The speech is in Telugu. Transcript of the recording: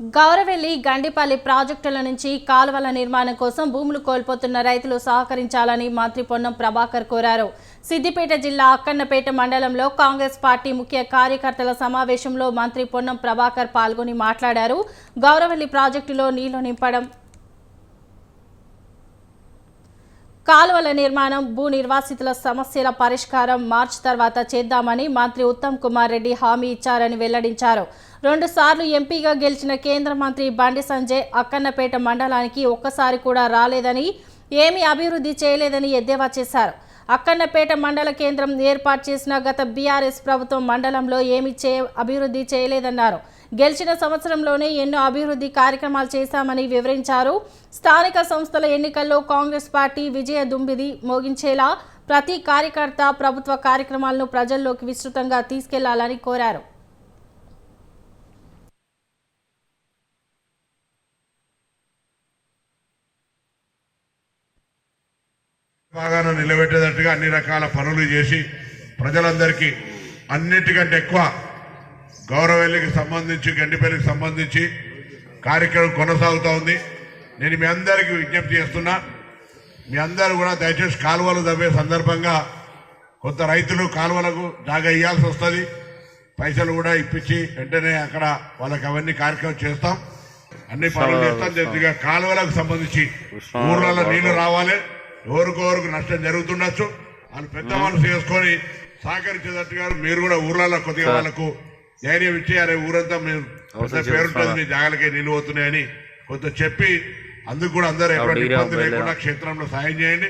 గౌరవెల్లి గండిపల్లి ప్రాజెక్టుల నుంచి కాలువల నిర్మాణం కోసం భూములు కోల్పోతున్న రైతులు సహకరించాలని మంత్రి పొన్నం ప్రభాకర్ కోరారు. సిద్దిపేట జిల్లా అక్కన్నపేట మండలంలో కాంగ్రెస్ పార్టీ ముఖ్య కార్యకర్తల సమావేశంలో మంత్రి పొన్నం ప్రభాకర్ పాల్గొని మాట్లాడారు. గౌరవెల్లి ప్రాజెక్టులో నీళ్లు నింపడం, కాలువల నిర్మాణం, భూ నిర్వాసితుల సమస్యల పరిష్కారం మార్చి తర్వాత చేద్దామని మంత్రి ఉత్తమ్ కుమార్ రెడ్డి హామీ ఇచ్చారని వెల్లడించారు. 2 సార్లు ఎంపీగా గెలిచిన కేంద్ర మంత్రి బండి సంజయ్ అక్కన్నపేట మండలానికి ఒక్కసారి కూడా రాలేదని, ఏమీ అభివృద్ధి చేయలేదని ఎద్దేవా చేశారు. అక్కన్నపేట మండల కేంద్రం ఏర్పాటు చేసిన గత బీఆర్ఎస్ ప్రభుత్వం మండలంలో ఏమీ అభివృద్ధి చేయలేదన్నారు. గెలిచిన సంవత్సరంలోనే ఎన్నో అభివృద్ధి కార్యక్రమాలు చేశామని వివరించారు. స్థానిక సంస్థల ఎన్నికల్లో కాంగ్రెస్ పార్టీ విజయ దుంబిది మోగించేలా ప్రతి కార్యకర్త ప్రభుత్వ కార్యక్రమాలను ప్రజల్లోకి విస్తృతంగా తీసుకెళ్లాలని కోరారు. బాగాను నిలబెట్టేటట్టుగా అన్ని రకాల పనులు చేసి ప్రజలందరికీ అన్నిటికంటే ఎక్కువ గౌరవెల్లికి సంబంధించి గండిపల్లికి సంబంధించి కార్యక్రమం కొనసాగుతూ ఉంది. నేను మీ అందరికీ విజ్ఞప్తి చేస్తున్నా, మీ అందరూ కూడా దయచేసి కాలువలు తవ్వే సందర్భంగా కొంత రైతులు కాలువలకు జాగా ఇవ్వాల్సి వస్తుంది. పైసలు కూడా ఇప్పించి వెంటనే అక్కడ వాళ్ళకి అవన్నీ కార్యక్రమం చేస్తాం, అన్ని పనులు చేస్తాం. కాలువలకు సంబంధించి ఊర్లలో నీళ్లు రావాలి, ఎవరికొరకు నష్టం జరుగుతుండొచ్చు, వాళ్ళు పెద్ద మనసు చేసుకొని సహకరించేటట్టుగా మీరు కూడా ఊర్లలో కొద్దిగా వాళ్ళకు ధైర్యం ఇచ్చి, అరే ఊరంతా మీరు పేరుంటుంది, మీ జాగాలకే నీళ్లు పోతున్నాయని కొంత చెప్పి అందుకు కూడా అందరూ ఎటువంటి ఇబ్బంది లేకుండా క్షేత్రంలో సాయం చేయండి.